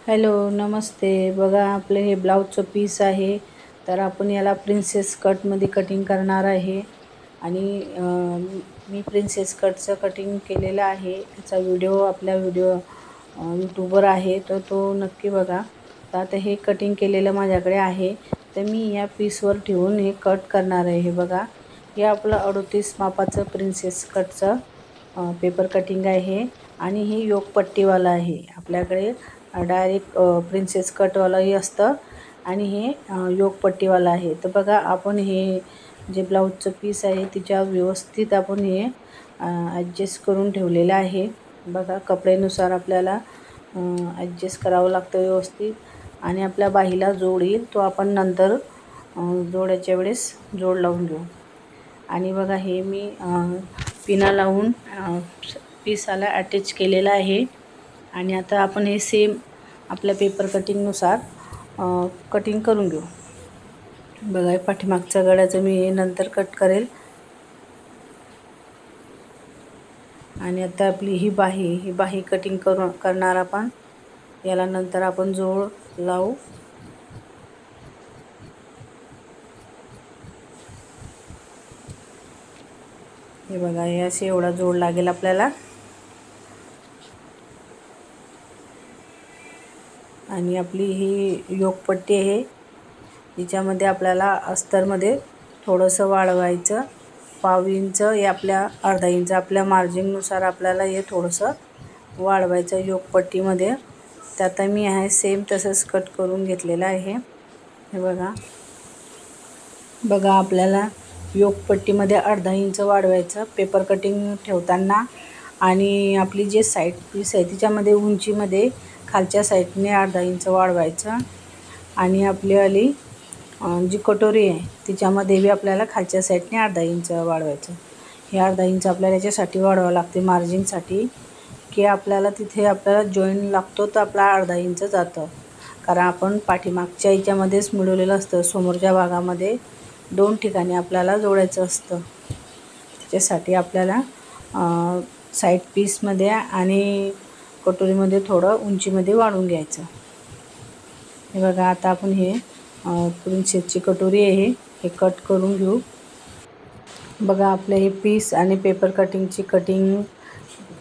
Hello नमस्ते. बघा आपलं हे ब्लाऊजचं पीस आहे. तर आपण याला प्रिन्सेस कटमध्ये कटिंग करणार आहे. आणि मी प्रिन्सेस कटचं कटिंग केलेलं आहे. त्याचा व्हिडिओ आपल्या यूट्यूबवर आहे, तर तो नक्की बघा. तर आता हे कटिंग केलेलं माझ्याकडे आहे. तर मी या पीसवर ठेवून हे कट करणार आहे. हे बघा, हे आपलं 38 मापाचं प्रिन्सेस कटचं पेपर कटिंग आहे. आणि हे योगपट्टीवालं आहे. आपल्याकडे डायरेक्ट प्रिन्सेस कटवालाही असतं आणि हे योगपट्टीवालं आहे. तर बघा, आपण हे जे ब्लाऊजचं पीस आहे तिच्या व्यवस्थित आपण हे ॲडजस्ट करून ठेवलेलं आहे. बघा, कपड्यानुसार आपल्याला ॲडजस्ट करावं लागतं व्यवस्थित. आणि आपल्या बाहीला जोड येईल तो आपण नंतर जोडायच्या वेळेस जोड लावून घेऊ. आणि बघा, हे मी पिना लावून पीसाला अटॅच केलेलं आहे. आणि आता आपण हे सेम आपल्या पेपर कटिंगनुसार कटिंग करून घेऊ. बघा, पाठीमागच्या गळ्याचं मी हे नंतर कट करेल. आणि आता आपली ही बाही कटिंग करणार आपण. याला नंतर आपण जोड लावू. हे बघा, हे असे एवढा जोड लागेल आपल्याला. आणि आपली ही योगपट्टी आहे, तिच्यामध्ये आपल्याला अस्तरमध्ये थोडंसं वाढवायचं. पाव इंच हे आपल्या अर्धा इंच आपल्या मार्जिननुसार आपल्याला हे थोडंसं वाढवायचं योगपट्टीमध्ये. तर आता मी आहे सेम तसंच कट करून घेतलेलं आहे. हे बघा, आपल्याला योगपट्टीमध्ये अर्धा इंच वाढवायचं पेपर कटिंग ठेवताना. आणि आपली जे साईड पीस आहे तिच्यामध्ये उंचीमध्ये खालच्या साईडने अर्धा इंच वाढवायचं. आणि आपलीवाली जी कटोरी आहे तिच्यामध्ये बी आपल्याला खालच्या साईडने अर्धा इंच वाढवायचं. हे अर्धा इंच आपल्याला याच्यासाठी वाढवावं लागते मार्जिनसाठी, की आपल्याला तिथे आपल्याला जॉईन लागतो तर आपला अर्धा इंच जातं. कारण आपण पाठीमागच्या याच्यामध्येच मिळवलेलं असतं. समोरच्या भागामध्ये 2 ठिकाणी आपल्याला जोडायचं असतं. त्याच्यासाठी आपल्याला साईड पीसमध्ये आणि कटोरीमध्ये थोडं उंचीमध्ये वाढवून घ्यायचं. हे बघा, आता आपण हे प्रिन्सेसची कटोरी आहे हे कट करून घेऊ. बघा, आपले हे पीस आणि पेपर कटिंगची कटिंग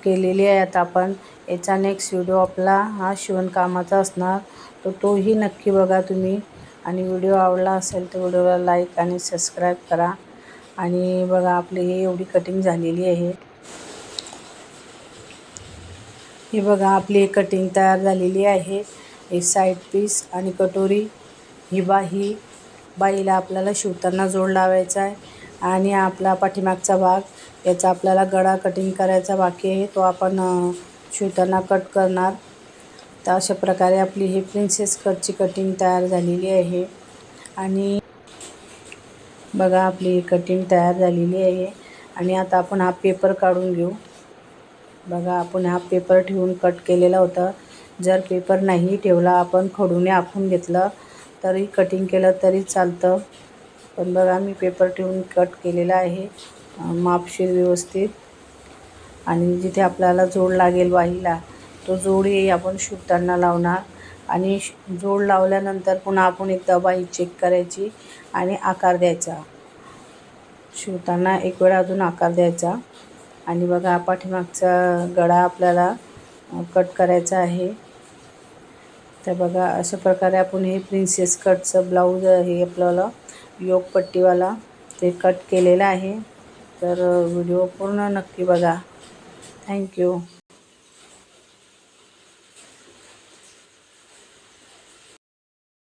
केलेली आहे. आता आपण याचा नेक्स्ट व्हिडिओ आपला हा शिवणकामाचा असणार, तर तोही नक्की बघा तुम्ही. आणि व्हिडिओ आवडला असेल तर व्हिडिओला लाईक आणि सबस्क्राईब करा. आणि बघा, आपली ही एवढी कटिंग झालेली आहे. हे बघा, आपली कटिंग तयार झालेली आहे. हे साईड पीस आणि कटोरी, ही बाहीला आपल्याला शिवताना जोड लावायचा आहे. आणि आपला पाठीमागचा भाग, याचा आपल्याला गळा कटिंग करायचा बाकी आहे, तो आपण शिवताना कट करणार. तर अशा प्रकारे आपली ही प्रिन्सेस कटची कटिंग तयार झालेली आहे. आणि बघा, आपली कटिंग तयार झालेली आहे. आणि आता आपण हा पेपर काढून घेऊ. बघा, आपण हा पेपर ठेवून कट केलेला होता. जर पेपर नाही ठेवला, आपण खडूने आखून घेतलं तरी कटिंग केलं तरी चालतं. पण बघा, मी पेपर ठेवून कट केलेला आहे मापशीर व्यवस्थित. आणि जिथे आपल्याला जोड लागेल बाहीला, तो जोडही आपण शिवताना लावणार. आणि जोड लावल्यानंतर पुन्हा आपण एकदा बाही चेक करायची आणि आकार द्यायचा. शिवताना एक वेळा अजून आकार द्यायचा. आणि बघा, पाठीमागचा गळा आपल्याला कट करायचा आहे. तर बघा, अशा प्रकारे आपण हे प्रिन्सेस कटचं ब्लाऊज हे आपल्याला योगपट्टीवाला ते कट केलेलं आहे. तर व्हिडिओ पूर्ण नक्की बघा. थँक्यू.